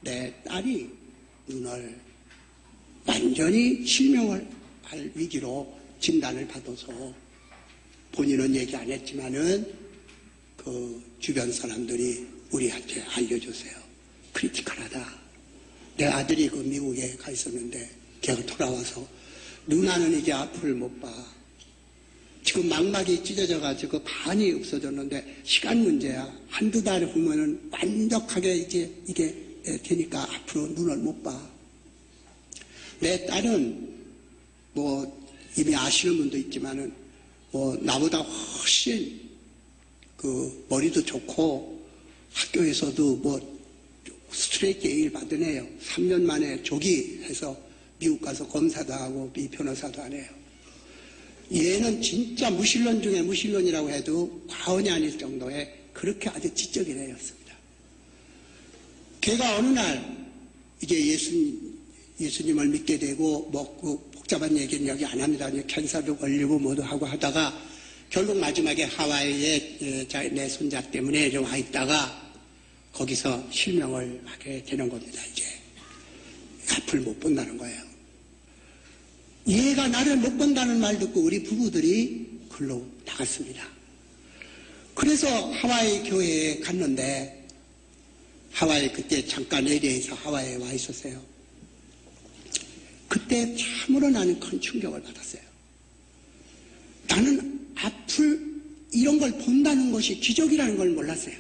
내 딸이 눈을 완전히 실명을 할 위기로 진단을 받아서 본인은 얘기 안 했지만은 그 주변 사람들이 우리한테 알려줬어요. 크리티컬하다. 내 아들이 그 미국에 가 있었는데 걔가 돌아와서 누나는 이제 앞을 못 봐. 지금 망막이 찢어져가지고 반이 없어졌는데 시간 문제야. 한두 달 후면은 완벽하게 이제 이게 되니까 앞으로 눈을 못 봐. 내 딸은 뭐 이미 아시는 분도 있지만은 뭐 나보다 훨씬 그 머리도 좋고 학교에서도 뭐 스트레이트 A를 받은 애예요. 3년 만에 조기해서 미국 가서 검사도 하고 이 변호사도 안 해요. 얘는 진짜 무신론 중에 무신론이라고 해도 과언이 아닐 정도의 그렇게 아주 지적인 애였습니다. 걔가 어느 날 이제 예수님을 믿게 되고 뭐 그 복잡한 얘기는 여기 안 합니다. 캔서도 걸리고 뭐도 하고 하다가 결국 마지막에 하와이에 내 손자 때문에 좀 와 있다가 거기서 실명을 하게 되는 겁니다. 이제 앞을 못 본다는 거예요. 얘가 나를 못 본다는 말 듣고 우리 부부들이 글로 나갔습니다. 그래서 하와이 교회에 갔는데 하와이 그때 잠깐 LA에서 하와이에 와 있었어요. 그때 참으로 나는 큰 충격을 받았어요. 나는 앞을 이런 걸 본다는 것이 기적이라는 걸 몰랐어요.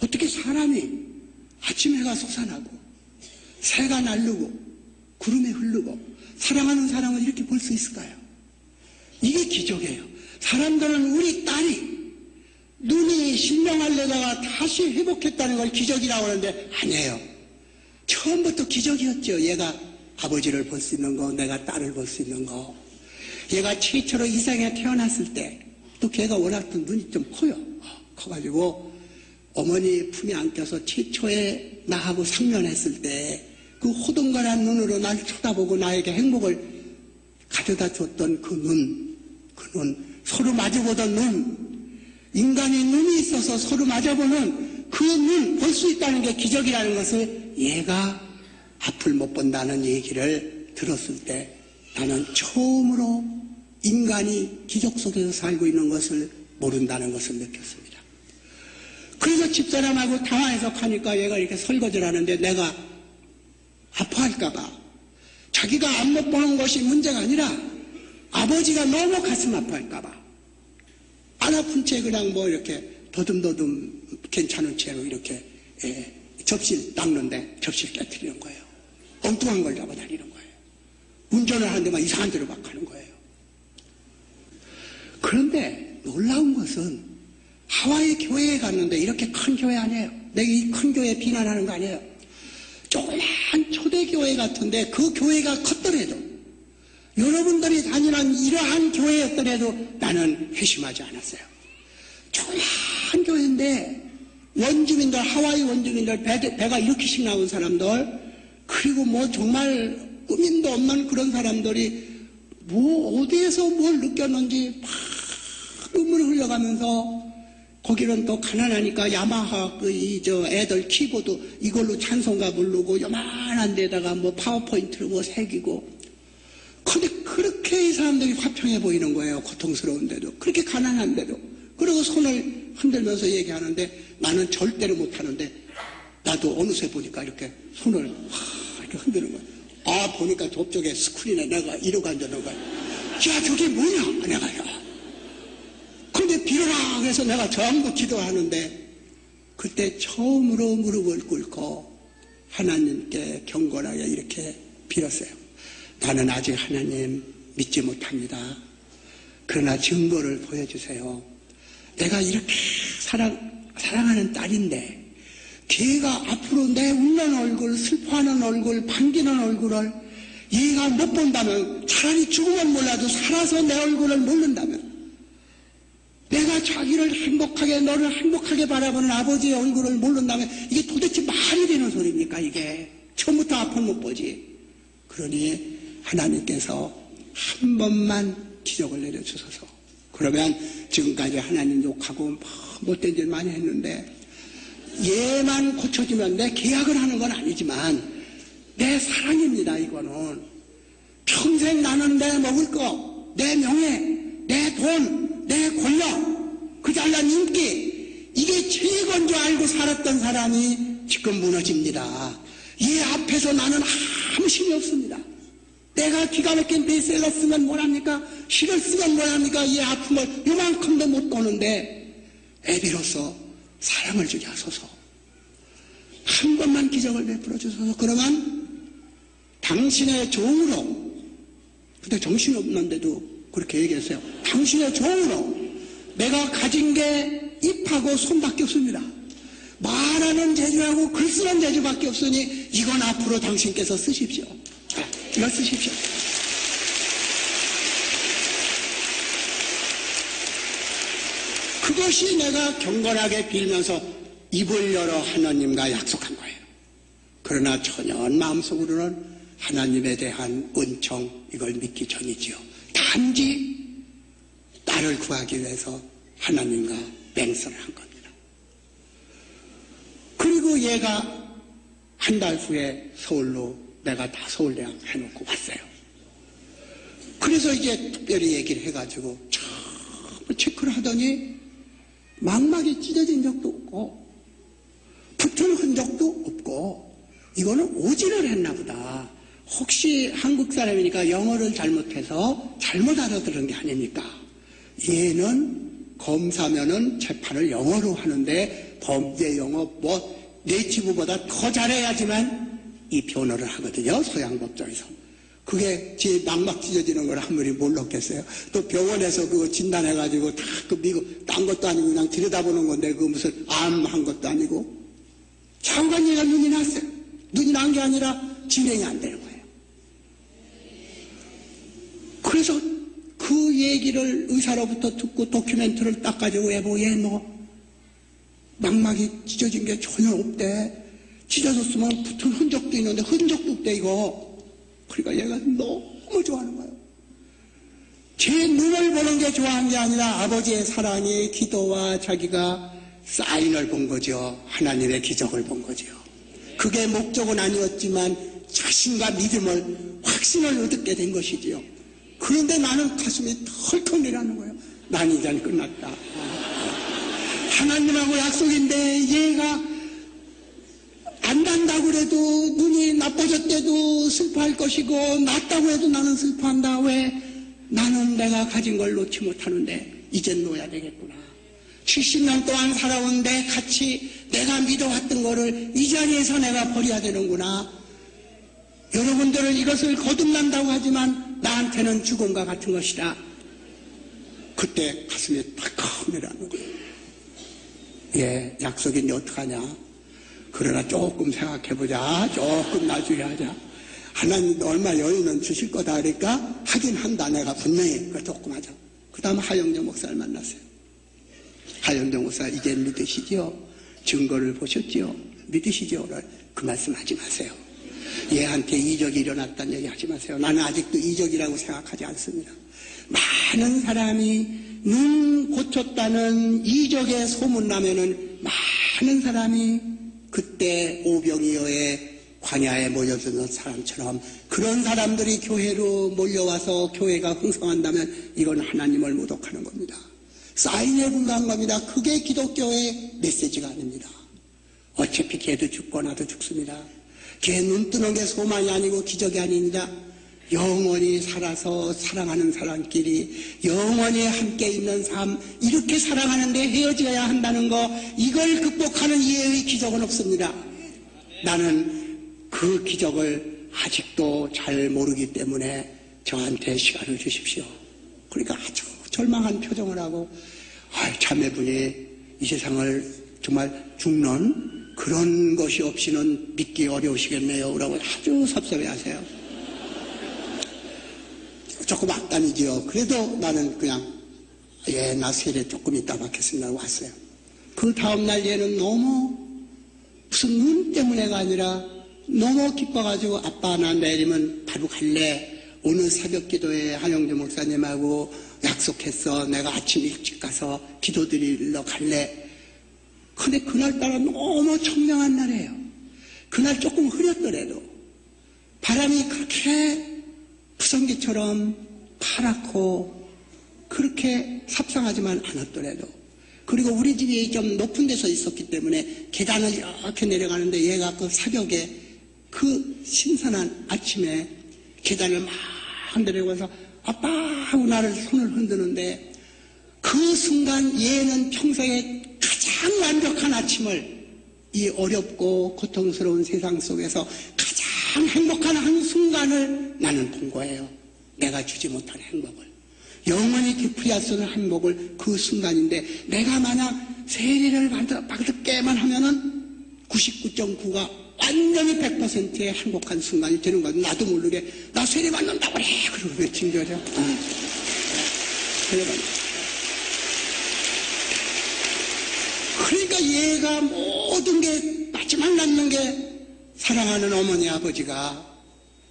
어떻게 사람이 아침 해가 솟아나고 새가 날르고 구름이 흐르고 사랑하는 사람을 이렇게 볼 수 있을까요? 이게 기적이에요. 사람들은 우리 딸이 눈이 실명하려다가 다시 회복했다는 걸 기적이라고 하는데 아니에요. 처음부터 기적이었죠. 얘가 아버지를 볼 수 있는 거, 내가 딸을 볼 수 있는 거. 얘가 최초로 이 세상에 태어났을 때 또 걔가 워낙 또 눈이 좀 커요. 커가지고 어머니 품에 안겨서 최초에 나하고 상련했을 때 그 호동간한 눈으로 날 쳐다보고 나에게 행복을 가져다 줬던 그 눈, 서로 마주보던 눈, 인간이 눈이 있어서 서로 맞아보는 그 눈 볼 수 있다는 게 기적이라는 것을 얘가 앞을 못 본다는 얘기를 들었을 때 나는 처음으로 인간이 기적 속에서 살고 있는 것을 모른다는 것을 느꼈습니다. 그래서 집사람하고 당황해서 가니까 얘가 이렇게 설거지를 하는데 내가 아파할까봐 자기가 안 못 보는 것이 문제가 아니라 아버지가 너무 가슴 아파할까봐 안 아픈 채 그냥 뭐 이렇게 더듬더듬 괜찮은 채로 이렇게 접시를 닦는데 접시를 깨뜨리는 거예요. 엉뚱한 걸 잡아다니는 거예요. 운전을 하는데 막 이상한 데로 막 가는 거예요. 그런데 놀라운 것은 하와이 교회에 갔는데 이렇게 큰 교회 아니에요. 내가 이 큰 교회 비난하는 거 아니에요. 조그만 초대교회 같은데 그 교회가 컸더라도 여러분들이 다니는 이러한 교회였더라도 나는 회심하지 않았어요. 조그만 교회인데 원주민들, 하와이 원주민들 배가 이렇게씩 나온 사람들 그리고 뭐 정말 꾸민도 없는 그런 사람들이 뭐 어디에서 뭘 느꼈는지 막 눈물을 흘려가면서 거기는 또 가난하니까 야마하 애들 키보드 이걸로 찬송가 부르고 요만한 데다가 뭐 파워포인트로 뭐 새기고 근데 그렇게 이 사람들이 화평해 보이는 거예요. 고통스러운데도 그렇게 가난한데도 그리고 손을 흔들면서 얘기하는데 나는 절대로 못하는데 나도 어느새 보니까 이렇게 손을 이렇게 흔드는 거예요. 아 보니까 저쪽에 스크린에 내가 이러고 앉아있는 거야. 야 저게 뭐냐 내가 근데 비로라 해서 내가 전부 기도하는데 그때 처음으로 무릎을 꿇고 하나님께 경건하게 이렇게 빌었어요. 나는 아직 하나님 믿지 못합니다. 그러나 증거를 보여주세요. 내가 이렇게 사랑하는 딸인데 걔가 앞으로 내 웃는 얼굴, 슬퍼하는 얼굴, 반기는 얼굴을 얘가 못 본다면 차라리 죽으면 몰라도 살아서 내 얼굴을 모른다면 내가 자기를 행복하게 너를 행복하게 바라보는 아버지의 얼굴을 모른다면 이게 도대체 말이 되는 소리입니까 이게. 처음부터 앞을 못 보지. 그러니 하나님께서 한 번만 기적을 내려주소서. 그러면 지금까지 하나님 욕하고 못된 짓 많이 했는데 얘만 고쳐주면 내 계약을 하는 건 아니지만 내 사랑입니다. 이거는 평생 나는 내 먹을 거, 내 명예, 내 돈, 내 권력, 그 잘난 인기, 이게 최고인 줄 알고 살았던 사람이 지금 무너집니다. 얘 앞에서 나는 아무 힘이 없습니다. 내가 기가 막힌 베스트셀러 쓰면 뭐랍니까? 시를 쓰면 뭐랍니까? 이 아픔을 요만큼도 못 보는데 애비로서 사랑을 주게 하소서. 한 번만 기적을 베풀어 주소서. 그러면 당신의 종으로, 그때 정신이 없는데도 그렇게 얘기했어요. 당신의 종으로 내가 가진 게 입하고 손밖에 없습니다. 말하는 재주하고 글 쓰는 재주밖에 없으니 이건 앞으로 당신께서 쓰십시오. 이걸 쓰십시오. 그것이 내가 경건하게 빌면서 입을 열어 하나님과 약속한 거예요. 그러나 전혀 마음속으로는 하나님에 대한 은총 이걸 믿기 전이지요. 단지 나를 구하기 위해서 하나님과 맹세를 한 겁니다. 그리고 얘가 한 달 후에 서울로 내가 다 서울대학 해놓고 왔어요. 그래서 이제 특별히 얘기를 해가지고 처음 체크를 하더니 망막이 찢어진 적도 없고 붙은 흔적도 없고 이거는 오진을 했나 보다. 혹시 한국 사람이니까 영어를 잘못해서 잘못 알아들은 게 아닙니까? 얘는 검사면은 재판을 영어로 하는데 범죄 영어 네이티브보다 더 잘해야지만 이 변호를 하거든요. 서양법정에서. 그게 제 망막 찢어지는 걸 아무리 몰랐겠어요. 또 병원에서 그거 진단해가지고 다 그 미국 딴 것도 아니고 그냥 들여다보는 건데 그 무슨 암 한 것도 아니고 장관이가 눈이 났어요. 눈이 난 게 아니라 진행이 안 되는 거예요. 그래서 그 얘기를 의사로부터 듣고 도큐멘트를 딱 가지고 얘 너 망막이 찢어진 게 전혀 없대. 찢어졌으면 붙은 흔적도 있는데 흔적도 없대 이거. 그러니까 얘가 너무 좋아하는 거예요. 제 눈을 보는 게 좋아한 게 아니라 아버지의 사랑이 기도와 자기가 사인을 본 거죠. 하나님의 기적을 본 거죠. 그게 목적은 아니었지만 자신과 믿음을 확신을 얻게 된 것이지요. 그런데 나는 가슴이 털컥 내려가는 거예요. 난 이제 끝났다. 하나님하고 약속인데 얘가 안 난다고 그래도 눈이 나빠졌대도 슬퍼할 것이고 낫다고 해도 나는 슬퍼한다. 왜? 나는 내가 가진 걸 놓지 못하는데 이젠 놓아야 되겠구나. 70년 동안 살아온데 같이 내가 믿어왔던 거를 이 자리에서 내가 버려야 되는구나. 여러분들은 이것을 거듭난다고 하지만 나한테는 죽음과 같은 것이다. 그때 가슴이 탁 내려가는 거예요. 예, 약속인데 어떡하냐. 그러나 조금 생각해보자. 조금 나중에 하자. 하나님도 얼마 여유는 주실 거다 그러니까 하긴 한다. 내가 분명히 조금 하자. 그 다음 하영정 목사를 만났어요. 하영정 목사 이제 믿으시죠? 증거를 보셨죠? 믿으시죠? 그 말씀 하지 마세요. 얘한테 이적이 일어났다는 얘기 하지 마세요. 나는 아직도 이적이라고 생각하지 않습니다. 많은 사람이 눈 고쳤다는 이적의 소문나면은 많은 사람이 그때 오병이어의 광야에 모여드는 사람처럼 그런 사람들이 교회로 몰려와서 교회가 흥성한다면 이건 하나님을 모독하는 겁니다. 사인에 불과한 겁니다. 그게 기독교의 메시지가 아닙니다. 어차피 걔도 죽고 나도 죽습니다. 걔 눈 뜨는 게 소망이 아니고 기적이 아닙니다. 영원히 살아서 사랑하는 사람끼리 영원히 함께 있는 삶, 이렇게 사랑하는데 헤어져야 한다는 거, 이걸 극복하는 이외의 기적은 없습니다. 나는 그 기적을 아직도 잘 모르기 때문에 저한테 시간을 주십시오. 그러니까 아주 절망한 표정을 하고 자매분이 이 세상을 정말 죽는 그런 것이 없이는 믿기 어려우시겠네요 라고 아주 섭섭해하세요. 조금 악단이지요. 그래도 나는 그냥 나 세례 조금 있다 받겠습니다 하고 왔어요. 그 다음날 얘는 너무 무슨 눈 때문에가 아니라 너무 기뻐가지고 아빠 나 내일이면 바로 갈래. 오늘 새벽 기도에 한영주 목사님하고 약속했어. 내가 아침 일찍 가서 기도 드리러 갈래. 근데 그날따라 너무 청명한 날이에요. 그날 조금 흐렸더라도 바람이 그렇게 푸성기처럼 파랗고 그렇게 삽상하지만 않았더라도, 그리고 우리 집이 좀 높은 데서 있었기 때문에 계단을 이렇게 내려가는데 얘가 그 사격에 그 신선한 아침에 계단을 막 내려가서 아빠 하고 나를 손을 흔드는데, 그 순간 얘는 평소에 가장 완벽한 아침을 이 어렵고 고통스러운 세상 속에서 가장 행복한 한 순간을 나는 본 거예요. 내가 주지 못한 행복을, 영원히 되풀이할 수 없는 행복을, 그 순간인데, 내가 만약 세례를 받게만 하면은 99.9가 완전히 100%의 행복한 순간이 되는 거야. 나도 모르게 나 세례 받는다고 그래 그러고 외친 거죠. 세례 받는다. 그러니까 얘가 모든 게 마지막 남는 게 사랑하는 어머니 아버지가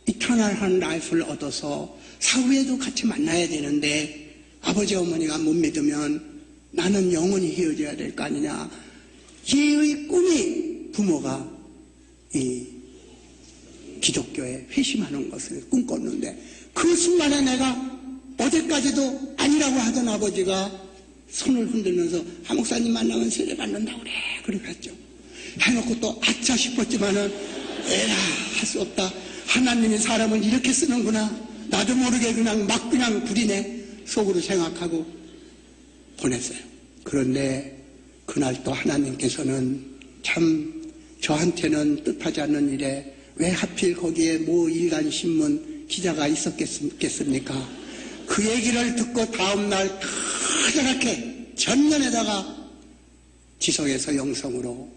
이터널한 라이프를 얻어서 사후에도 같이 만나야 되는데, 아버지 어머니가 못 믿으면 나는 영원히 헤어져야 될 거 아니냐. 얘의 꿈이 부모가 이 기독교에 회심하는 것을 꿈꿨는데, 그 순간에 내가 어제까지도 아니라고 하던 아버지가 손을 흔들면서 하 목사님 만나면 세례 받는다고 그래 그랬죠. 해놓고 또 아차 싶었지만은 에라 할 수 없다. 하나님이 사람을 이렇게 쓰는구나. 나도 모르게 그냥 막 그냥 부리네 속으로 생각하고 보냈어요. 그런데 그날 또 하나님께서는 참 저한테는 뜻하지 않는 일에 왜 하필 거기에 모 일간신문 기자가 있었겠습니까? 그 얘기를 듣고 다음날 커다랗게 전면에다가 지성에서 영성으로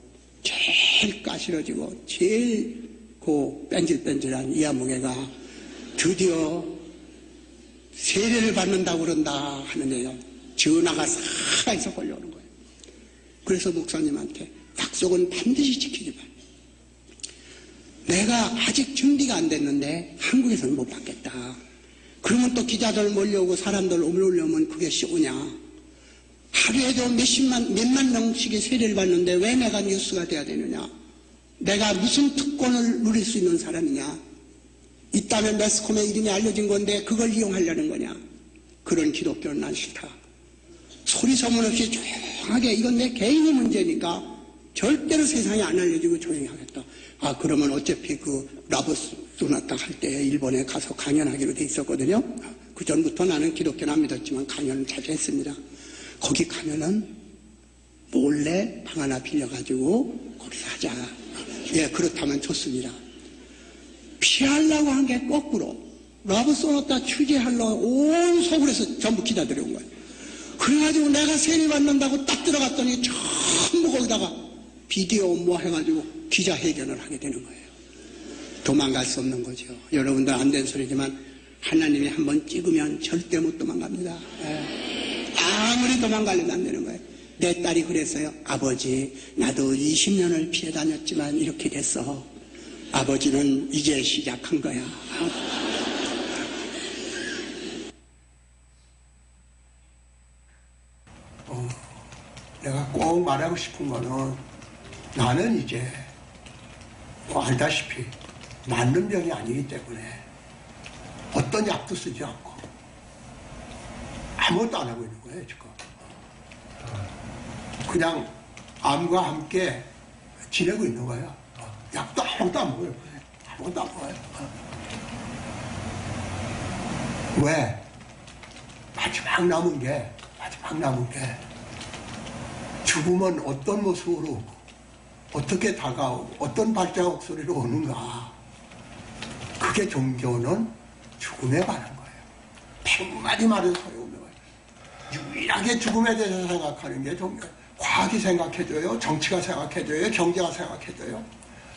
제일 까시러지고 제일 그 뺀질뺀질한 이하무개가 드디어 세례를 받는다고 그런다 하는데요, 전화가 살아서 걸려오는 거예요. 그래서 목사님한테 약속은 반드시 지키지 마. 내가 아직 준비가 안 됐는데 한국에서는 못 받겠다. 그러면 또 기자들 몰려오고 사람들 몰려오면 그게 쉬우냐. 하루에도 몇만 명씩의 세례를 받는데 왜 내가 뉴스가 돼야 되느냐. 내가 무슨 특권을 누릴 수 있는 사람이냐. 있다면 매스컴에 이름이 알려진 건데 그걸 이용하려는 거냐. 그런 기독교는 난 싫다. 소리 소문 없이 조용하게, 이건 내 개인의 문제니까 절대로 세상에 안 알려지고 조용히 하겠다. 아, 그러면 어차피 그 라보스 소나타 할 때 일본에 가서 강연하기로 돼 있었거든요. 그 전부터 나는 기독교는 안 믿었지만 강연을 자주 했습니다. 거기 가면은 몰래 방 하나 빌려가지고 거기서 하자. 예, 그렇다면 좋습니다. 피하려고 한 게 거꾸로 라보스 소나타 취재하려고 온 서울에서 전부 기자들이 온 거예요. 그래가지고 내가 세례 받는다고 딱 들어갔더니 전부 거기다가 비디오 뭐 해가지고 기자회견을 하게 되는 거예요. 도망갈 수 없는 거죠. 여러분들 안 된 소리지만 하나님이 한번 찍으면 절대 못 도망갑니다. 아무리 도망가려도 안 되는 거예요. 내 딸이 그랬어요. 아버지, 나도 20년을 피해 다녔지만 이렇게 됐어. 아버지는 이제 시작한 거야. 내가 꼭 말하고 싶은 거는, 나는 이제 알다시피 낫는 병이 아니기 때문에 어떤 약도 쓰지 않고 아무것도 안 하고 있는 거예요 지금. 그냥 암과 함께 지내고 있는 거예요. 약도 아무것도 안 먹어요. 아무것도 안 먹어요. 왜? 마지막 남은 게 죽음은 어떤 모습으로 어떻게 다가오고 어떤 발자국 소리로 오는가. 그게 종교는 죽음에 관한 거예요. 100마디 말은 소용없는 거예요. 유일하게 죽음에 대해서 생각하는 게 종교. 과학이 생각해줘요. 정치가 생각해줘요. 경제가 생각해줘요.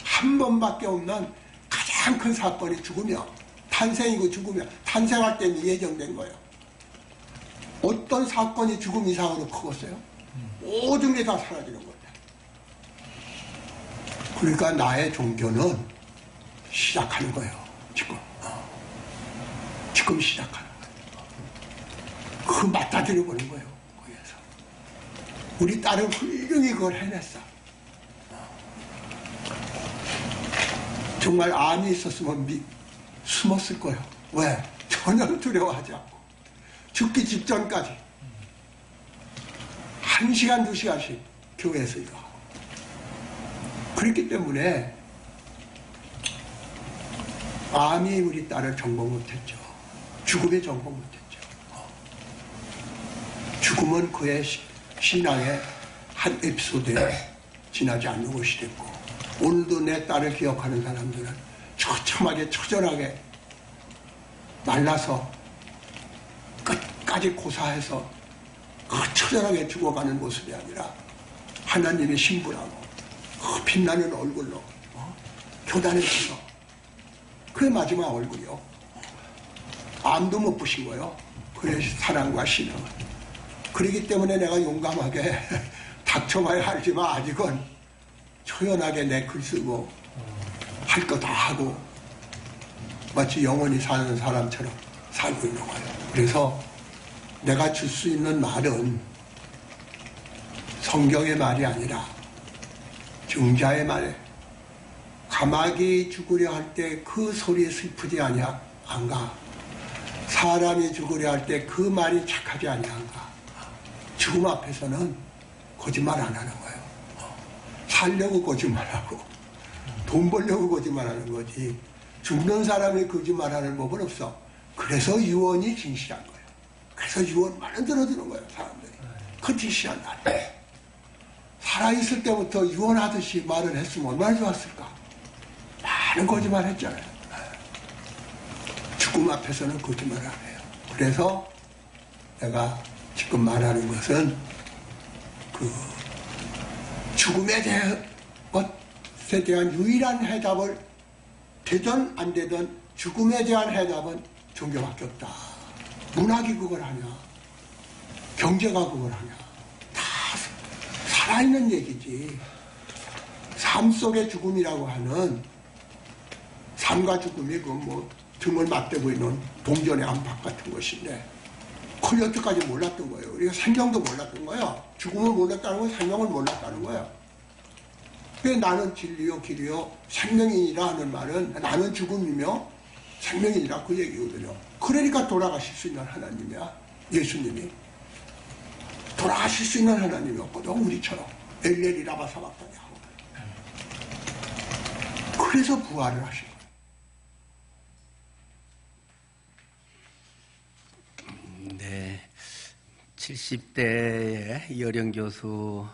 한 번밖에 없는 가장 큰 사건이 죽으며, 탄생이고 죽으며, 탄생할 때는 예정된 거예요. 어떤 사건이 죽음 이상으로 크겠어요? 모든 게 다 사라지는 거예요. 그러니까 나의 종교는 시작하는 거예요. 지금 시작하는 거예요. 그거 맞닥뜨려 버린 거예요. 거기에서. 우리 딸은 훌륭히 그걸 해냈어. 정말 암이 있었으면 숨었을 거예요. 왜? 전혀 두려워하지 않고 죽기 직전까지 1시간, 2시간씩 교회에서 이거 하고. 그렇기 때문에 암이 우리 딸을 정복 못했죠. 죽음이 정복 못했죠. 죽음은 그의 신앙의 한 에피소드에 지나지 않는 것이 됐고, 오늘도 내 딸을 기억하는 사람들은 처참하게 처절하게 말라서 끝까지 고사해서 그 처절하게 죽어가는 모습이 아니라 하나님의 신부라고 그 빛나는 얼굴로 교단에 서서 그의 마지막 얼굴이요. 암도 못 부신 거예요. 그의 사랑과 신앙은. 그렇기 때문에 내가 용감하게 닥쳐봐야 알지만 아직은 초연하게 내 글 쓰고 할 거 다 하고 마치 영원히 사는 사람처럼 살고 있는 거예요. 그래서 내가 줄 수 있는 말은 성경의 말이 아니라 증자의 말. 가마귀 죽으려 할 때 그 소리 슬프지 아니한가? 사람이 죽으려 할 때 그 말이 착하지 아니한가? 죽음 앞에서는 거짓말 안 하는 거예요. 살려고 거짓말하고 돈 벌려고 거짓말하는 거지. 죽는 사람이 거짓말하는 법은 없어. 그래서 유언이 진실한 거예요. 그래서 유언 많이 들어주는 거예요, 사람들이. 그 진실한 날. 살아있을 때부터 유언하듯이 말을 했으면 얼마나 좋았을까. 많은 거짓말 했잖아요. 죽음 앞에서는 거짓말 안 해요. 그래서 내가 지금 말하는 것은 그 죽음에 대한 것에 대한 유일한 해답을 되든 안 되든 죽음에 대한 해답은 종교밖에 없다. 문학이 그걸 하냐, 경제가 그걸 하냐, 다 살아있는 얘기지. 삶 속의 죽음이라고 하는, 삶과 죽음이 그 뭐 등을 맞대고 있는 동전의 안팎 같은 것인데 그걸 여태까지 몰랐던 거예요. 우리가 생명도 몰랐던 거예요. 죽음을 몰랐다는 건 생명을 몰랐다는 거예요. 나는 진리요 길이요 생명이니라 하는 말은 나는 죽음이며 생명이니라 그 얘기거든요. 그러니까 돌아가실 수 있는 하나님이야. 예수님이 돌아가실 수 있는 하나님이 없거든. 우리처럼 엘레리 라바사박다니 하고. 그래서 부활을 하신 거예요. 네, 70대의 이어령 교수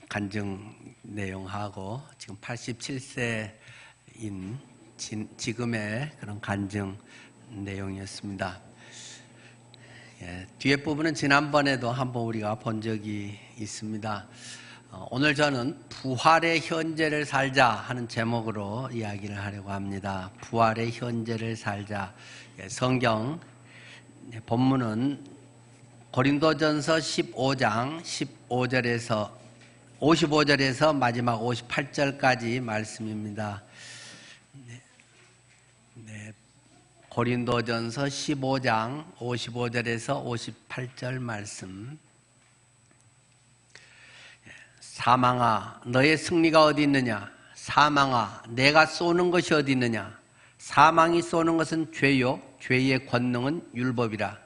간증 내용하고 지금 87세인 지금의 그런 간증 내용이었습니다. 예, 뒤에 부분은 지난번에도 한번 우리가 본 적이 있습니다. 오늘 저는 부활의 현재를 살자 하는 제목으로 이야기를 하려고 합니다. 부활의 현재를 살자. 예, 성경 본문은 고린도전서 15장 55절에서 마지막 58절까지 말씀입니다. 네, 고린도전서 15장 55절에서 58절 말씀. 사망아, 너의 승리가 어디 있느냐? 사망아, 내가 쏘는 것이 어디 있느냐? 사망이 쏘는 것은 죄요, 죄의 권능은 율법이라.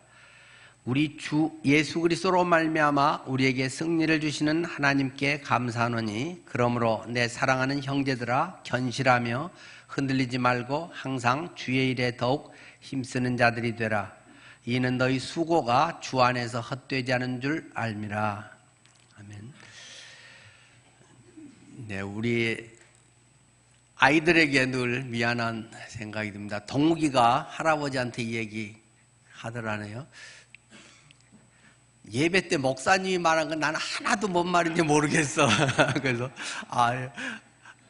우리 주 예수 그리스도로 말미암아 우리에게 승리를 주시는 하나님께 감사하노니, 그러므로 내 사랑하는 형제들아, 견실하며 흔들리지 말고 항상 주의 일에 더욱 힘쓰는 자들이 되라. 이는 너희 수고가 주 안에서 헛되지 않은 줄 알미라. 아멘. 네, 우리 아이들에게 늘 미안한 생각이 듭니다. 동욱이가 할아버지한테 이 얘기 하더라네요. 예배 때 목사님이 말한 건 나는 하나도 뭔 말인지 모르겠어. 그래서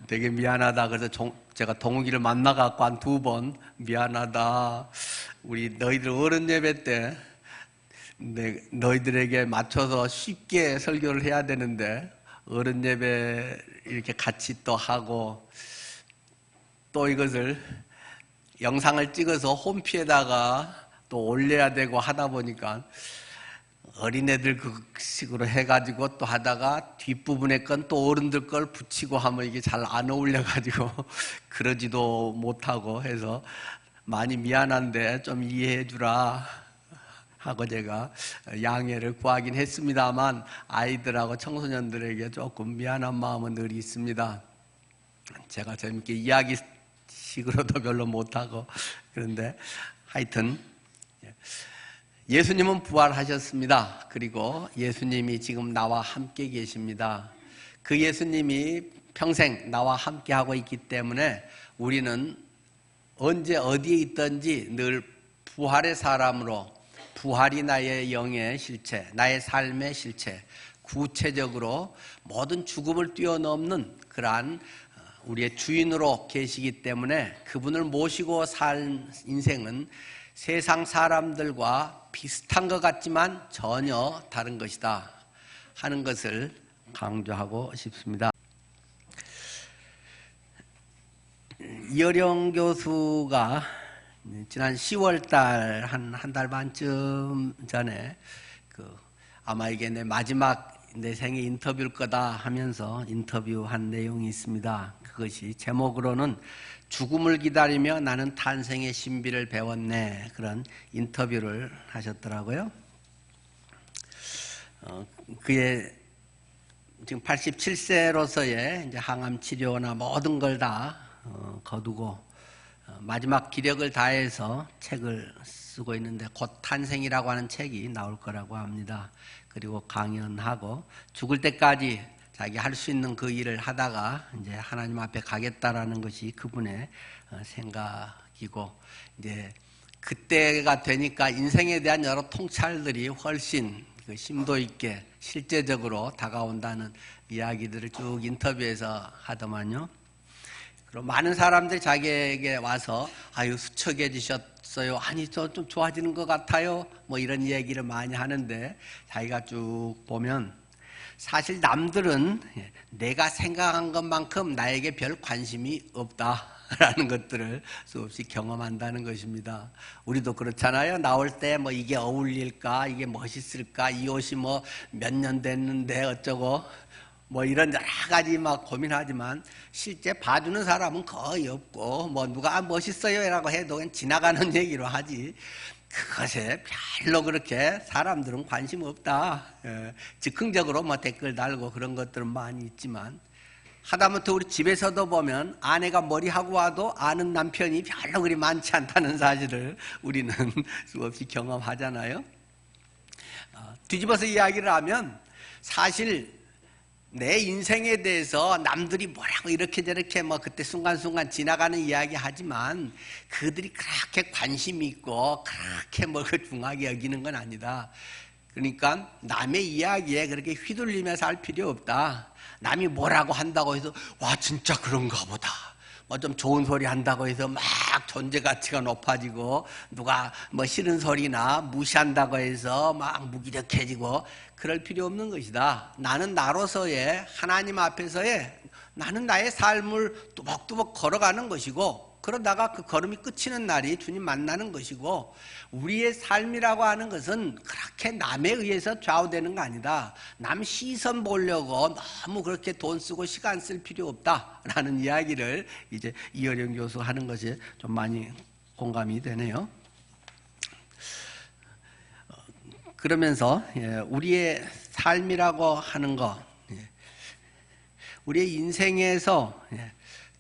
되게 미안하다. 그래서 제가 동욱이를 만나갖고 한 2번 미안하다. 우리 너희들 어른 예배 때 너희들에게 맞춰서 쉽게 설교를 해야 되는데 어른 예배 이렇게 같이 또 하고 또 이것을 영상을 찍어서 홈피에다가 또 올려야 되고 하다 보니까 어린애들 그 식으로 해가지고 또 하다가 뒷부분에 건 또 어른들 걸 붙이고 하면 이게 잘 안 어울려가지고 그러지도 못하고 해서 많이 미안한데 좀 이해해 주라 하고 제가 양해를 구하긴 했습니다만 아이들하고 청소년들에게 조금 미안한 마음은 늘 있습니다. 제가 재밌게 이야기식으로도 별로 못하고 그런데 하여튼 예수님은 부활하셨습니다. 그리고 예수님이 지금 나와 함께 계십니다. 그 예수님이 평생 나와 함께 하고 있기 때문에 우리는 언제 어디에 있든지 늘 부활의 사람으로 부활이 나의 영의 실체, 나의 삶의 실체, 구체적으로 모든 죽음을 뛰어넘는 그러한 우리의 주인으로 계시기 때문에 그분을 모시고 살 인생은 세상 사람들과 비슷한 것 같지만 전혀 다른 것이다 하는 것을 강조하고 싶습니다. 이어령 교수가 지난 10월 달 한 달 반쯤 전에 아마 이게 내 마지막 내 생애 인터뷰일 거다 하면서 인터뷰한 내용이 있습니다. 그것이 제목으로는 죽음을 기다리며 나는 탄생의 신비를 배웠네, 그런 인터뷰를 하셨더라고요. 그의 지금 87세로서의 이제 항암 치료나 모든 걸 다 거두고 마지막 기력을 다해서 책을 쓰고 있는데 곧 탄생이라고 하는 책이 나올 거라고 합니다. 그리고 강연하고 죽을 때까지 자기 할 수 있는 그 일을 하다가 이제 하나님 앞에 가겠다라는 것이 그분의 생각이고, 이제 그때가 되니까 인생에 대한 여러 통찰들이 훨씬 그 심도 있게 실제적으로 다가온다는 이야기들을 쭉 인터뷰에서 하더만요. 그리고 많은 사람들이 자기에게 와서 아유 수척해지셨어요, 아니 저 좀 좋아지는 것 같아요, 뭐 이런 얘기를 많이 하는데 자기가 쭉 보면 사실 남들은 내가 생각한 것만큼 나에게 별 관심이 없다라는 것들을 수없이 경험한다는 것입니다. 우리도 그렇잖아요. 나올 때 뭐 이게 어울릴까, 이게 멋있을까, 이 옷이 뭐 몇 년 됐는데 어쩌고 뭐 이런 여러 가지 막 고민하지만 실제 봐주는 사람은 거의 없고, 뭐 누가 멋있어요라고 해도 그냥 지나가는 얘기로 하지 그것에 별로 그렇게 사람들은 관심 없다. 즉흥적으로 뭐 댓글 달고 그런 것들은 많이 있지만, 하다못해 우리 집에서도 보면 아내가 머리하고 와도 아는 남편이 별로 그리 많지 않다는 사실을 우리는 수없이 경험하잖아요. 뒤집어서 이야기를 하면 사실 내 인생에 대해서 남들이 뭐라고 이렇게 저렇게 뭐 그때 순간순간 지나가는 이야기 하지만 그들이 그렇게 관심이 있고 그렇게 뭐 중하게 여기는 건 아니다. 그러니까 남의 이야기에 그렇게 휘둘리면서 할 필요 없다. 남이 뭐라고 한다고 해서 와 진짜 그런가 보다, 뭐 좀 좋은 소리 한다고 해서 막 존재 가치가 높아지고, 누가 뭐 싫은 소리나 무시한다고 해서 막 무기력해지고 그럴 필요 없는 것이다. 나는 나로서의 하나님 앞에서의 나는 나의 삶을 뚜벅뚜벅 걸어가는 것이고, 그러다가 그 걸음이 끝이는 날이 주님 만나는 것이고, 우리의 삶이라고 하는 것은 그렇게 남에 의해서 좌우되는 거 아니다. 남 시선 보려고 너무 그렇게 돈 쓰고 시간 쓸 필요 없다라는 이야기를 이제 이어령 교수 하는 것이 좀 많이 공감이 되네요. 그러면서 우리의 삶이라고 하는 것, 우리의 인생에서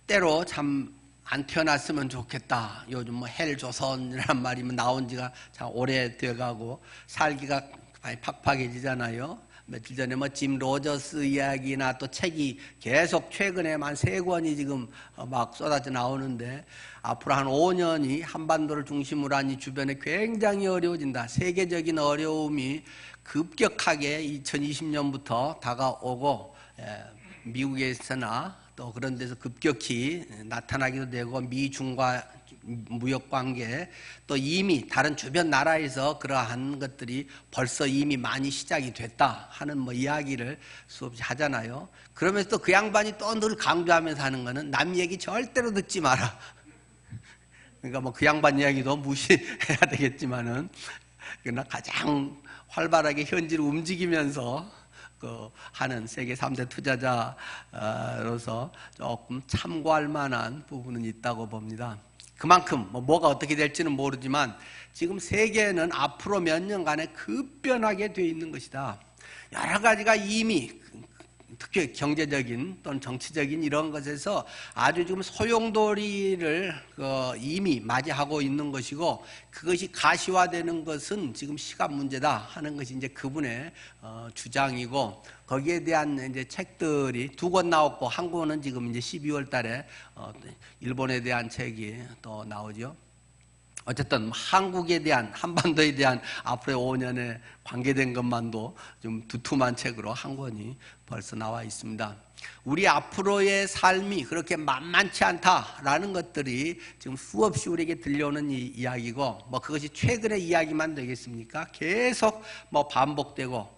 때로 참 안 태어났으면 좋겠다. 요즘 뭐 헬조선이라는 말이 나온 지가 참 오래돼가고 살기가 많이 팍팍해지잖아요. 며칠 전에 뭐 짐 로저스 이야기나 또 책이 계속 최근에만 3권이 지금 막 쏟아져 나오는데, 앞으로 한 5년이 한반도를 중심으로 한 이 주변에 굉장히 어려워진다. 세계적인 어려움이 급격하게 2020년부터 다가오고, 미국에서나 또 그런 데서 급격히 나타나기도 되고, 미중과 무역관계, 또 이미 다른 주변 나라에서 그러한 것들이 벌써 이미 많이 시작이 됐다 하는 뭐 이야기를 수없이 하잖아요. 그러면서 또 그 양반이 또 늘 강조하면서 하는 거는 남 얘기 절대로 듣지 마라. 그러니까 뭐 그 양반 이야기도 무시해야 되겠지만은, 그러나 가장 활발하게 현지를 움직이면서 하는 세계 3대 투자자로서 조금 참고할 만한 부분은 있다고 봅니다. 그만큼 뭐가 어떻게 될지는 모르지만 지금 세계는 앞으로 몇 년간에 급변하게 돼 있는 것이다. 여러 가지가 이미 특히 경제적인 또는 정치적인 이런 것에서 아주 지금 소용돌이를 이미 맞이하고 있는 것이고, 그것이 가시화되는 것은 지금 시간 문제다 하는 것이 이제 그분의 주장이고, 거기에 대한 이제 책들이 2권 나왔고, 한 권은 지금 이제 12월 달에 일본에 대한 책이 또 나오죠. 어쨌든 한국에 대한, 한반도에 대한 앞으로의 5년에 관계된 것만도 좀 두툼한 책으로 한 권이 벌써 나와 있습니다. 우리 앞으로의 삶이 그렇게 만만치 않다라는 것들이 지금 수없이 우리에게 들려오는 이야기고, 그것이 최근의 이야기만 되겠습니까? 계속 반복되고,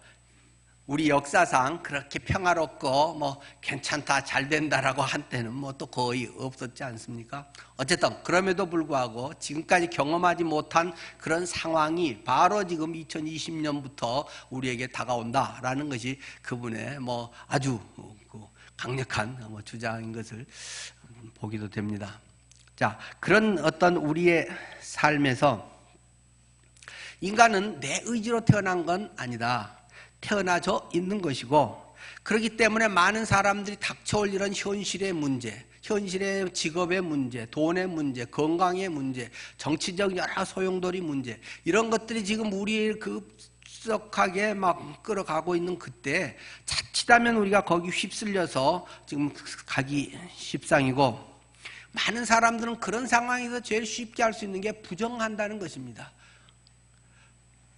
우리 역사상 그렇게 평화롭고 괜찮다, 잘 된다라고 한때는 또 거의 없었지 않습니까? 어쨌든 그럼에도 불구하고 지금까지 경험하지 못한 그런 상황이 바로 지금 2020년부터 우리에게 다가온다라는 것이 그분의 아주 강력한 주장인 것을 보기도 됩니다. 자, 그런 어떤 우리의 삶에서 인간은 내 의지로 태어난 건 아니다. 태어나져 있는 것이고, 그렇기 때문에 많은 사람들이 닥쳐올 이런 현실의 문제, 현실의 직업의 문제, 돈의 문제, 건강의 문제, 정치적 여러 소용돌이 문제, 이런 것들이 지금 우리를 급속하게 끌어가고 있는 그때 자칫하면 우리가 거기 휩쓸려서 지금 가기 십상이고, 많은 사람들은 그런 상황에서 제일 쉽게 할 수 있는 게 부정한다는 것입니다.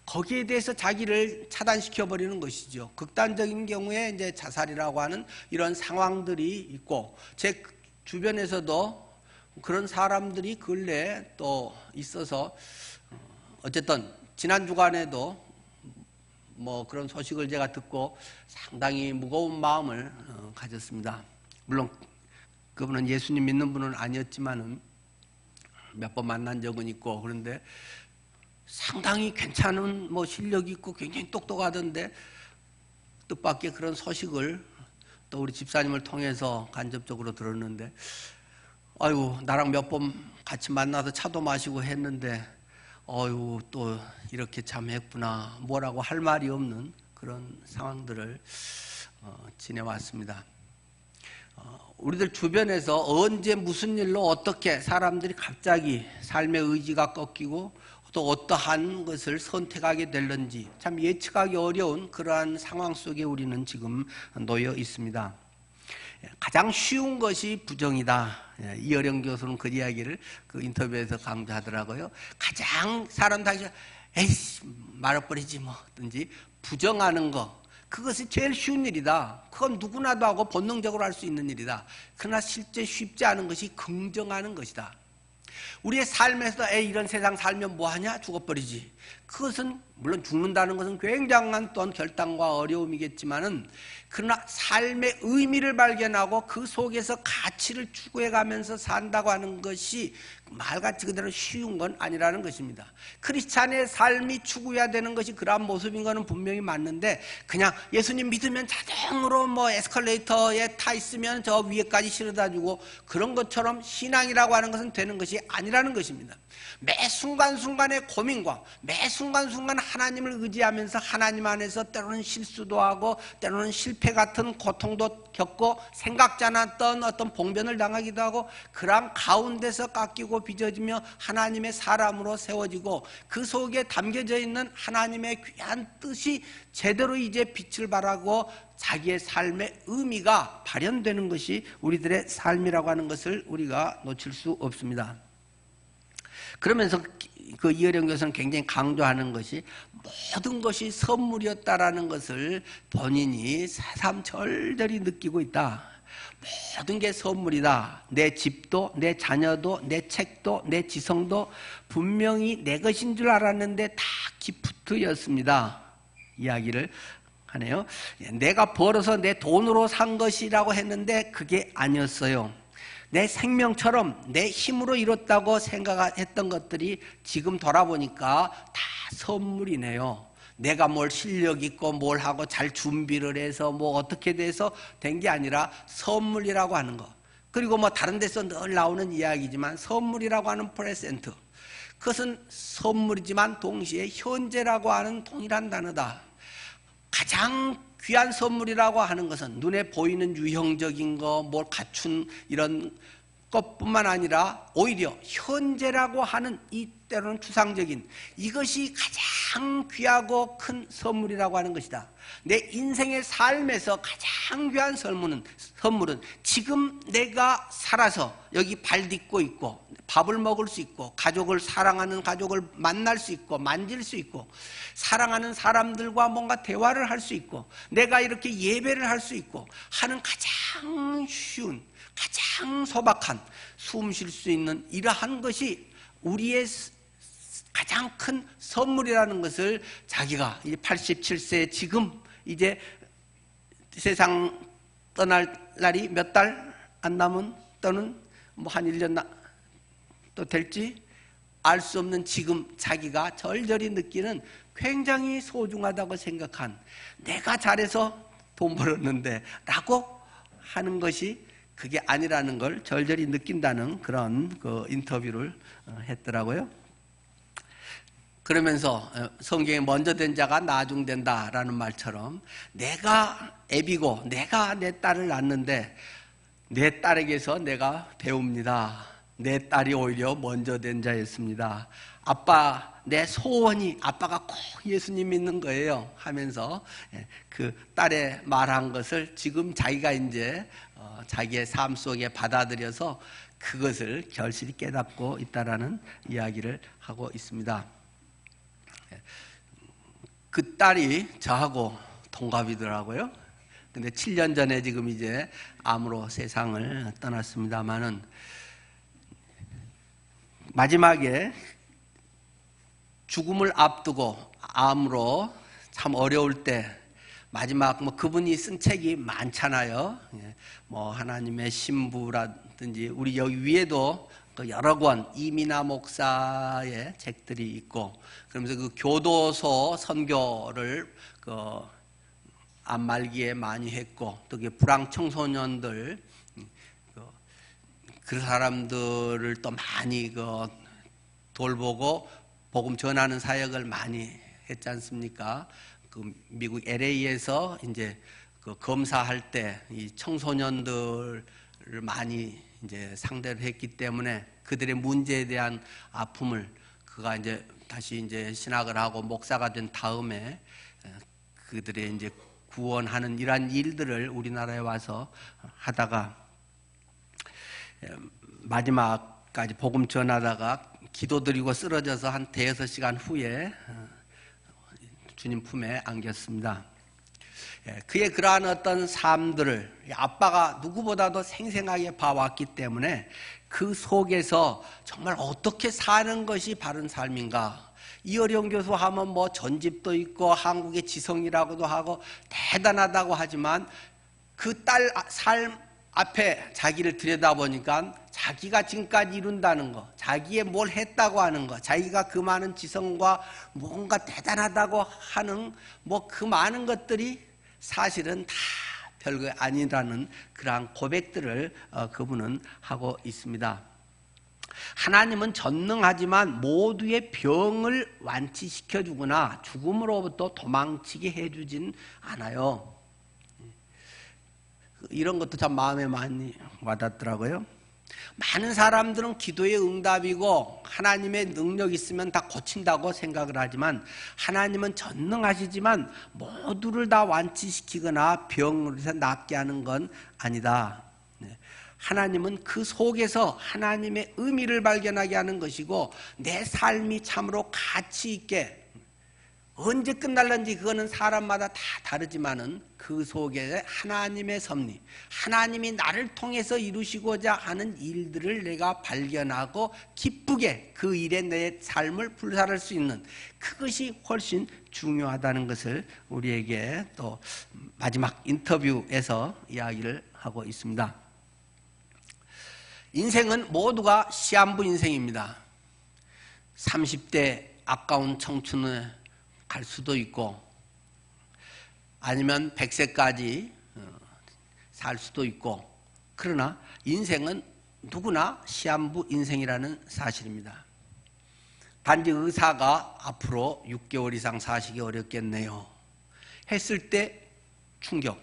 거기에 대해서 자기를 차단시켜버리는 것이죠. 극단적인 경우에 이제 자살이라고 하는 이런 상황들이 있고, 제 주변에서도 그런 사람들이 근래에 또 있어서, 어쨌든 지난 주간에도 그런 소식을 제가 듣고 상당히 무거운 마음을 가졌습니다. 물론 그분은 예수님 믿는 분은 아니었지만은 몇 번 만난 적은 있고, 그런데 상당히 괜찮은 실력이 있고 굉장히 똑똑하던데, 뜻밖의 그런 소식을 또 우리 집사님을 통해서 간접적으로 들었는데, 아유, 나랑 몇 번 같이 만나서 차도 마시고 했는데, 아유, 또 이렇게 참 했구나, 뭐라고 할 말이 없는 그런 상황들을 지내왔습니다. 우리들 주변에서 언제 무슨 일로 어떻게 사람들이 갑자기 삶의 의지가 꺾이고 또 어떠한 것을 선택하게 될는지 참 예측하기 어려운 그러한 상황 속에 우리는 지금 놓여 있습니다. 가장 쉬운 것이 부정이다. 이어령 교수는 그 이야기를 그 인터뷰에서 강조하더라고요. 가장 사람들이 에이씨 말아버리지 뭐든지 부정하는 거, 그것이 제일 쉬운 일이다. 그건 누구나도 하고 본능적으로 할 수 있는 일이다. 그러나 실제 쉽지 않은 것이 긍정하는 것이다. 우리의 삶에서 이런 세상 살면 뭐하냐? 죽어버리지. 그것은 물론 죽는다는 것은 굉장한 또한 결단과 어려움이겠지만은, 그러나 삶의 의미를 발견하고 그 속에서 가치를 추구해가면서 산다고 하는 것이 말같이 그대로 쉬운 건 아니라는 것입니다. 크리스찬의 삶이 추구해야 되는 것이 그러한 모습인 것은 분명히 맞는데, 그냥 예수님 믿으면 자동으로 에스컬레이터에 타 있으면 저 위에까지 실어다주고 그런 것처럼 신앙이라고 하는 것은 되는 것이 아니라는 것입니다. 매 순간순간의 고민과 매 순간순간 하나님을 의지하면서 하나님 안에서 때로는 실수도 하고 때로는 실패 같은 고통도 겪고 생각지 않았던 어떤 봉변을 당하기도 하고, 그러한 가운데서 깎이고 빚어지며 하나님의 사람으로 세워지고 그 속에 담겨져 있는 하나님의 귀한 뜻이 제대로 이제 빛을 발하고 자기의 삶의 의미가 발현되는 것이 우리들의 삶이라고 하는 것을 우리가 놓칠 수 없습니다. 그러면서 그 이어령 교수는 굉장히 강조하는 것이 모든 것이 선물이었다라는 것을 본인이 새삼 절절히 느끼고 있다. 모든 게 선물이다. 내 집도, 내 자녀도, 내 책도, 내 지성도 분명히 내 것인 줄 알았는데 다 기프트였습니다. 이야기를 하네요. 내가 벌어서 내 돈으로 산 것이라고 했는데 그게 아니었어요. 내 생명처럼 내 힘으로 이뤘다고 생각했던 것들이 지금 돌아보니까 다 선물이네요. 내가 뭘 실력 있고 뭘 하고 잘 준비를 해서 뭐 어떻게 돼서 된 게 아니라 선물이라고 하는 거. 그리고 뭐 다른 데서 늘 나오는 이야기지만 선물이라고 하는 프레젠트, 그것은 선물이지만 동시에 현재라고 하는 동일한 단어다. 가장 귀한 선물이라고 하는 것은 눈에 보이는 유형적인 거, 뭘 갖춘 이런 것뿐만 아니라 오히려 현재라고 하는 이 때로는 추상적인 이것이 가장 귀하고 큰 선물이라고 하는 것이다. 내 인생의 삶에서 가장 귀한 선물은 지금 내가 살아서 여기 발 딛고 있고 밥을 먹을 수 있고 가족을 사랑하는 가족을 만날 수 있고 만질 수 있고 사랑하는 사람들과 뭔가 대화를 할 수 있고 내가 이렇게 예배를 할 수 있고 하는 가장 쉬운 가장 소박한 숨 쉴 수 있는 이러한 것이 우리의 가장 큰 선물이라는 것을 자기가 이제 87세 지금 이제 세상 떠날 날이 몇 달 안 남은 또는 뭐 한 1년 또 될지 알 수 없는 지금 자기가 절절히 느끼는 굉장히 소중하다고 생각한 내가 잘해서 돈 벌었는데 라고 하는 것이 그게 아니라는 걸 절절히 느낀다는 그런 그 인터뷰를 했더라고요. 그러면서 성경에 먼저 된 자가 나중된다라는 말처럼 내가 애비고 내가 내 딸을 낳는데 내 딸에게서 내가 배웁니다. 내 딸이 오히려 먼저 된 자였습니다. 아빠, 내 소원이 아빠가 꼭 예수님 믿는 거예요 하면서 그 딸의 말한 것을 지금 자기가 이제 자기의 삶 속에 받아들여서 그것을 결실히 깨닫고 있다라는 이야기를 하고 있습니다. 그 딸이 저하고 동갑이더라고요. 근데 7년 전에 지금 이제 암으로 세상을 떠났습니다만은 마지막에 죽음을 앞두고 암으로 참 어려울 때 마지막 뭐 그분이 쓴 책이 많잖아요. 뭐 하나님의 신부라든지 우리 여기 위에도 여러 권 이민아 목사의 책들이 있고 그러면서 그 교도소 선교를 그 암 말기에 많이 했고 또 그 불황 청소년들 그 사람들을 또 많이 그 돌보고 복음 전하는 사역을 많이 했지 않습니까? 그 미국 LA에서 이제 그 검사할 때 이 청소년들을 많이 이제 상대를 했기 때문에 그들의 문제에 대한 아픔을 그가 이제 다시 이제 신학을 하고 목사가 된 다음에 그들의 이제 구원하는 이러한 일들을 우리나라에 와서 하다가 마지막까지 복음 전하다가 기도드리고 쓰러져서 한 대여섯 시간 후에 주님 품에 안겼습니다. 그의 그러한 어떤 삶들을 아빠가 누구보다도 생생하게 봐왔기 때문에 그 속에서 정말 어떻게 사는 것이 바른 삶인가. 이어령 교수 하면 뭐 전집도 있고 한국의 지성이라고도 하고 대단하다고 하지만 그 딸 삶 앞에 자기를 들여다보니까 자기가 지금까지 이룬다는 거, 자기의 뭘 했다고 하는 거, 자기가 그 많은 지성과 뭔가 대단하다고 하는 뭐 그 많은 것들이 사실은 다 별거 아니라는 그러한 고백들을 그분은 하고 있습니다. 하나님은 전능하지만 모두의 병을 완치시켜 주거나 죽음으로부터 도망치게 해주진 않아요. 이런 것도 참 마음에 많이 와닿더라고요. 많은 사람들은 기도의 응답이고 하나님의 능력 있으면 다 고친다고 생각을 하지만 하나님은 전능하시지만 모두를 다 완치시키거나 병으로 낫게 하는 건 아니다. 하나님은 그 속에서 하나님의 의미를 발견하게 하는 것이고 내 삶이 참으로 가치 있게 언제 끝날는지 그거는 사람마다 다 다르지만은 그 속에 하나님의 섭리, 하나님이 나를 통해서 이루시고자 하는 일들을 내가 발견하고 기쁘게 그 일에 내 삶을 불살할 수 있는 그것이 훨씬 중요하다는 것을 우리에게 또 마지막 인터뷰에서 이야기를 하고 있습니다. 인생은 모두가 시한부 인생입니다. 30대 아까운 청춘의 갈 수도 있고 아니면 100세까지 살 수도 있고, 그러나 인생은 누구나 시한부 인생이라는 사실입니다. 단지 의사가 앞으로 6개월 이상 사시기 어렵겠네요 했을 때 충격.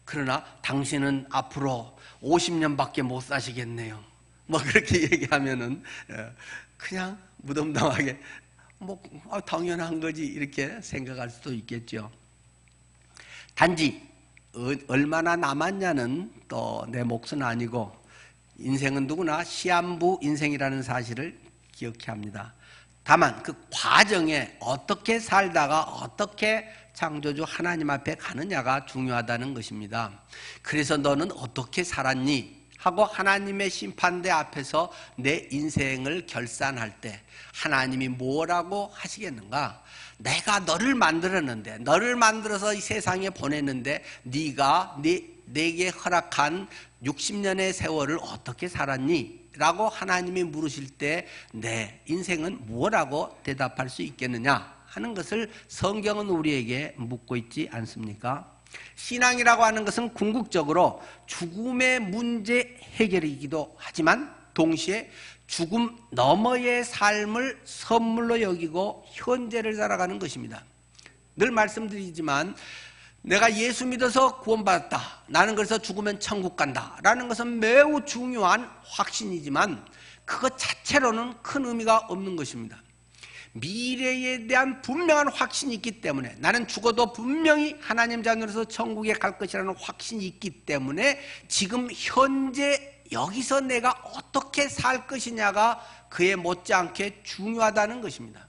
그러나 당신은 앞으로 50년밖에 못 사시겠네요, 뭐 그렇게 얘기하면은 그냥 무덤덤하게 당연한 거지 이렇게 생각할 수도 있겠죠. 단지 얼마나 남았냐는 또 내 몫은 아니고, 인생은 누구나 시한부 인생이라는 사실을 기억해야 합니다. 다만 그 과정에 어떻게 살다가 어떻게 창조주 하나님 앞에 가느냐가 중요하다는 것입니다. 그래서 너는 어떻게 살았니? 하고 하나님의 심판대 앞에서 내 인생을 결산할 때 하나님이 뭐라고 하시겠는가? 내가 너를 만들었는데, 너를 만들어서 이 세상에 보냈는데 네가 내게 허락한 60년의 세월을 어떻게 살았니? 라고 하나님이 물으실 때 내 인생은 뭐라고 대답할 수 있겠느냐 하는 것을 성경은 우리에게 묻고 있지 않습니까? 신앙이라고 하는 것은 궁극적으로 죽음의 문제 해결이기도 하지만 동시에 죽음 너머의 삶을 선물로 여기고 현재를 살아가는 것입니다. 늘 말씀드리지만 내가 예수 믿어서 구원받았다, 나는 그래서 죽으면 천국 간다 라는 것은 매우 중요한 확신이지만 그것 자체로는 큰 의미가 없는 것입니다. 미래에 대한 분명한 확신이 있기 때문에, 나는 죽어도 분명히 하나님 자녀로서 천국에 갈 것이라는 확신이 있기 때문에 지금 현재 여기서 내가 어떻게 살 것이냐가 그에 못지않게 중요하다는 것입니다.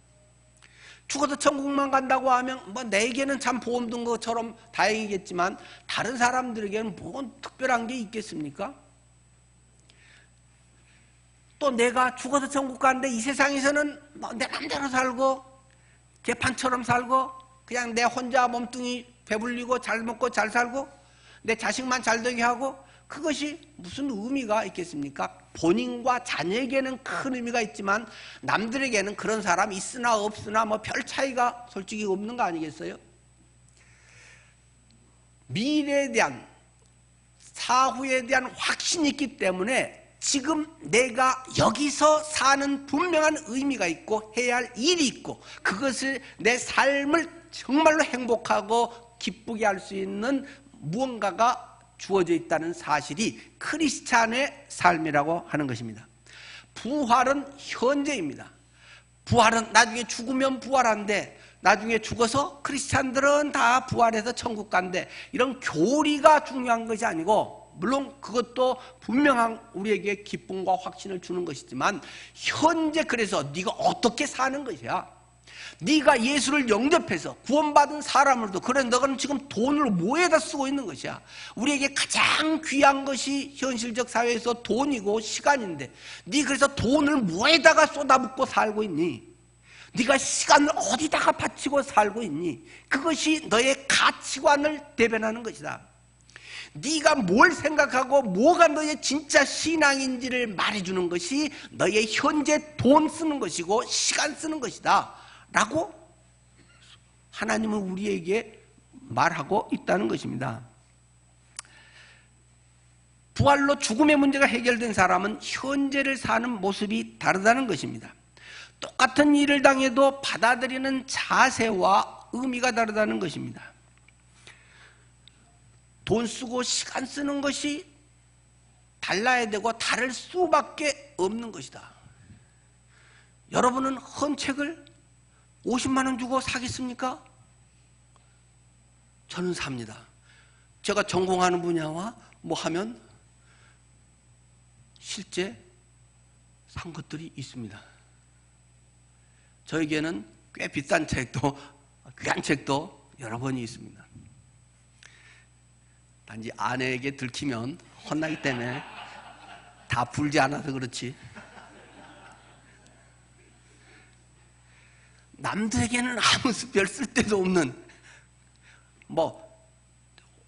죽어도 천국만 간다고 하면 내게는 참 보험 든 것처럼 다행이겠지만 다른 사람들에게는 뭔 특별한 게 있겠습니까? 또 내가 죽어서 천국 가는데 이 세상에서는 내 맘대로 살고 개판처럼 살고 그냥 내 혼자 몸뚱이 배불리고 잘 먹고 잘 살고 내 자식만 잘 되게 하고, 그것이 무슨 의미가 있겠습니까? 본인과 자녀에게는 큰 의미가 있지만 남들에게는 그런 사람이 있으나 없으나 별 차이가 솔직히 없는 거 아니겠어요? 미래에 대한, 사후에 대한 확신이 있기 때문에 지금 내가 여기서 사는 분명한 의미가 있고 해야 할 일이 있고, 그것을 내 삶을 정말로 행복하고 기쁘게 할 수 있는 무언가가 주어져 있다는 사실이 크리스찬의 삶이라고 하는 것입니다. 부활은 현재입니다. 부활은 나중에 죽으면 부활한데, 나중에 죽어서 크리스찬들은 다 부활해서 천국 간대, 이런 교리가 중요한 것이 아니고, 물론 그것도 분명한 우리에게 기쁨과 확신을 주는 것이지만 현재 그래서 네가 어떻게 사는 것이야. 네가 예수를 영접해서 구원받은 사람으로도, 그래 너는 지금 돈을 뭐에다 쓰고 있는 것이야. 우리에게 가장 귀한 것이 현실적 사회에서 돈이고 시간인데 네 그래서 돈을 뭐에다가 쏟아붓고 살고 있니? 네가 시간을 어디다가 바치고 살고 있니? 그것이 너의 가치관을 대변하는 것이다. 네가 뭘 생각하고 뭐가 너의 진짜 신앙인지를 말해주는 것이 너의 현재 돈 쓰는 것이고 시간 쓰는 것이다 라고 하나님은 우리에게 말하고 있다는 것입니다. 부활로 죽음의 문제가 해결된 사람은 현재를 사는 모습이 다르다는 것입니다. 똑같은 일을 당해도 받아들이는 자세와 의미가 다르다는 것입니다. 돈 쓰고 시간 쓰는 것이 달라야 되고 다를 수밖에 없는 것이다. 여러분은 헌책을 50만 원 주고 사겠습니까? 저는 삽니다. 제가 전공하는 분야와 하면 실제 산 것들이 있습니다. 저에게는 꽤 비싼 책도, 귀한 책도 여러 번이 있습니다. 단지 아내에게 들키면 혼나기 때문에 다 불지 않아서 그렇지, 남들에게는 아무 별 쓸데도 없는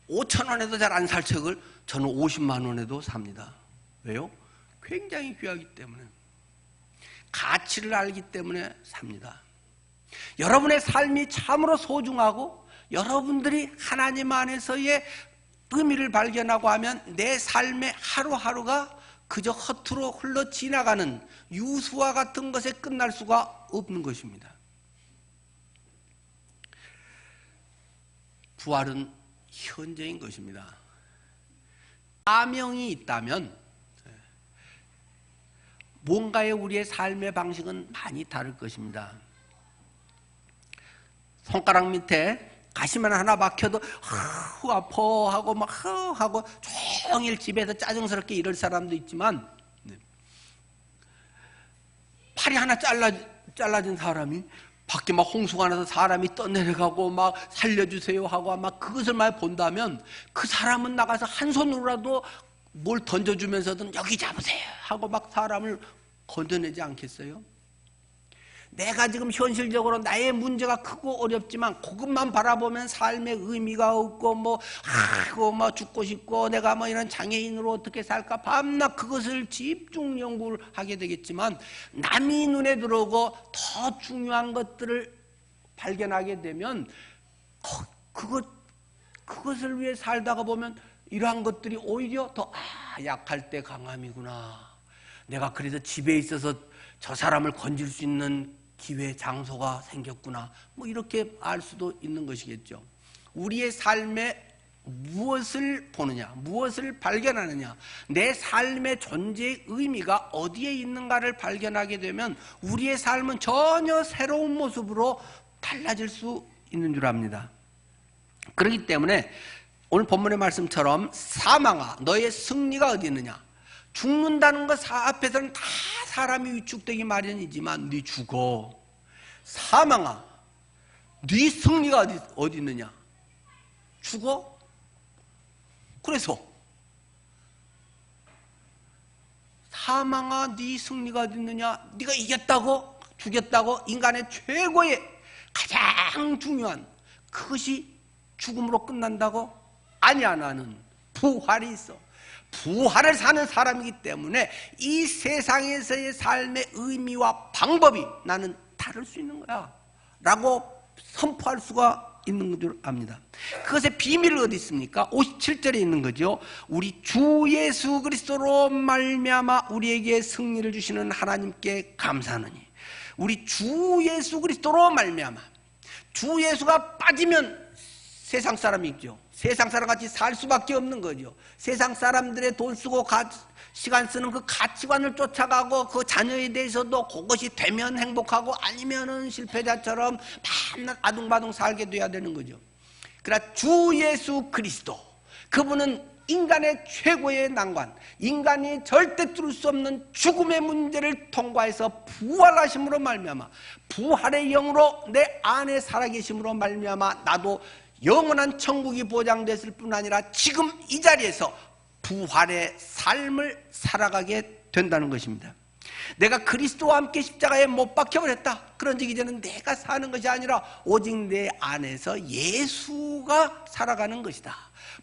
5,000원에도 잘 안 살 책을 저는 50만 원에도 삽니다. 왜요? 굉장히 귀하기 때문에, 가치를 알기 때문에 삽니다. 여러분의 삶이 참으로 소중하고 여러분들이 하나님 안에서의 의미를 발견하고 하면 내 삶의 하루하루가 그저 허투루 흘러 지나가는 유수와 같은 것에 끝날 수가 없는 것입니다. 부활은 현재인 것입니다. 사명이 있다면 뭔가의 우리의 삶의 방식은 많이 다를 것입니다. 손가락 밑에 가시만 하나 막혀도 아파 하고 막 하고 종일 집에서 짜증스럽게 이럴 사람도 있지만 팔이 하나 잘라진 사람이 밖에 막 홍수가 나서 사람이 떠내려가고 막 살려주세요 하고 막 그것을 막 본다면 그 사람은 나가서 한 손으로라도 뭘 던져주면서든 여기 잡으세요 하고 막 사람을 건져내지 않겠어요? 내가 지금 현실적으로 나의 문제가 크고 어렵지만 그것만 바라보면 삶의 의미가 없고 뭐 죽고 싶고 내가 뭐 이런 장애인으로 어떻게 살까 밤낮 그것을 집중 연구를 하게 되겠지만 남이 눈에 들어오고 더 중요한 것들을 발견하게 되면 그것을 위해 살다가 보면 이러한 것들이 오히려 더 약할 때 강함이구나. 내가 그래서 집에 있어서 저 사람을 건질 수 있는 기회, 장소가 생겼구나. 뭐 이렇게 알 수도 있는 것이겠죠. 우리의 삶에 무엇을 보느냐, 무엇을 발견하느냐, 내 삶의 존재의 의미가 어디에 있는가를 발견하게 되면 우리의 삶은 전혀 새로운 모습으로 달라질 수 있는 줄 압니다. 그렇기 때문에 오늘 본문의 말씀처럼 사망아 너의 승리가 어디 있느냐, 죽는다는 것 앞에서는 다 사람이 위축되기 마련이지만 네 죽어. 사망아 네 승리가 어디 있느냐, 죽어. 그래서 사망아 네 승리가 어디 있느냐, 네가 이겼다고 죽였다고 인간의 최고의 가장 중요한 그것이 죽음으로 끝난다고? 아니야. 나는 부활이 있어. 부활을 사는 사람이기 때문에 이 세상에서의 삶의 의미와 방법이 나는 다를 수 있는 거야 라고 선포할 수가 있는 줄 압니다. 그것의 비밀은 어디 있습니까? 57절에 있는 거죠. 우리 주 예수 그리스도로 말미암아 우리에게 승리를 주시는 하나님께 감사하노니. 우리 주 예수 그리스도로 말미암아. 주 예수가 빠지면 세상 사람이 있죠. 세상 사람같이 살 수밖에 없는 거죠. 세상 사람들의 돈 쓰고 시간 쓰는 그 가치관을 쫓아가고 그 자녀에 대해서도 그것이 되면 행복하고 아니면은 실패자처럼 맨날 아둥바둥 살게 돼야 되는 거죠. 그러나 주 예수 그리스도, 그분은 인간의 최고의 난관, 인간이 절대 뚫을 수 없는 죽음의 문제를 통과해서 부활하심으로 말미암아, 부활의 영으로 내 안에 살아계심으로 말미암아 나도 영원한 천국이 보장됐을 뿐 아니라 지금 이 자리에서 부활의 삶을 살아가게 된다는 것입니다. 내가 그리스도와 함께 십자가에 못 박혀버렸다. 그런 즉 이제는 내가 사는 것이 아니라 오직 내 안에서 예수가 살아가는 것이다.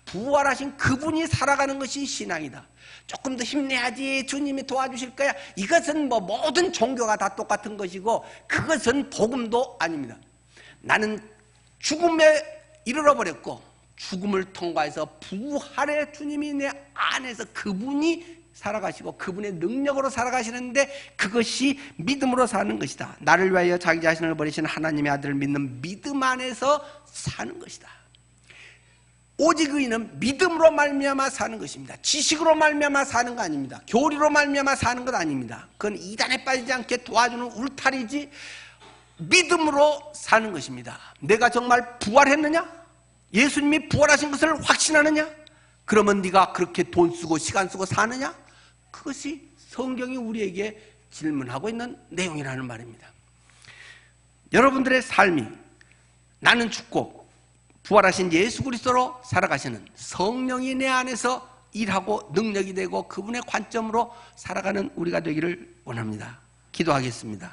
부활하신 그분이 살아가는 것이 신앙이다. 조금 더 힘내야지, 주님이 도와주실 거야. 이것은 뭐 모든 종교가 다 똑같은 것이고 그것은 복음도 아닙니다. 나는 죽음에 이르러 버렸고 죽음을 통과해서 부활의 주님이 내 안에서 그분이 살아가시고 그분의 능력으로 살아가시는데 그것이 믿음으로 사는 것이다. 나를 위하여 자기 자신을 버리신 하나님의 아들을 믿는 믿음 안에서 사는 것이다. 오직 의인은 믿음으로 말미암아 사는 것입니다. 지식으로 말미암아 사는 거 아닙니다. 교리로 말미암아 사는 것 아닙니다. 그건 이단에 빠지지 않게 도와주는 울타리지 믿음으로 사는 것입니다. 내가 정말 부활했느냐? 예수님이 부활하신 것을 확신하느냐? 그러면 네가 그렇게 돈 쓰고 시간 쓰고 사느냐? 그것이 성경이 우리에게 질문하고 있는 내용이라는 말입니다. 여러분들의 삶이 나는 죽고 부활하신 예수 그리스도로 살아가시는 성령이 내 안에서 일하고 능력이 되고 그분의 관점으로 살아가는 우리가 되기를 원합니다. 기도하겠습니다.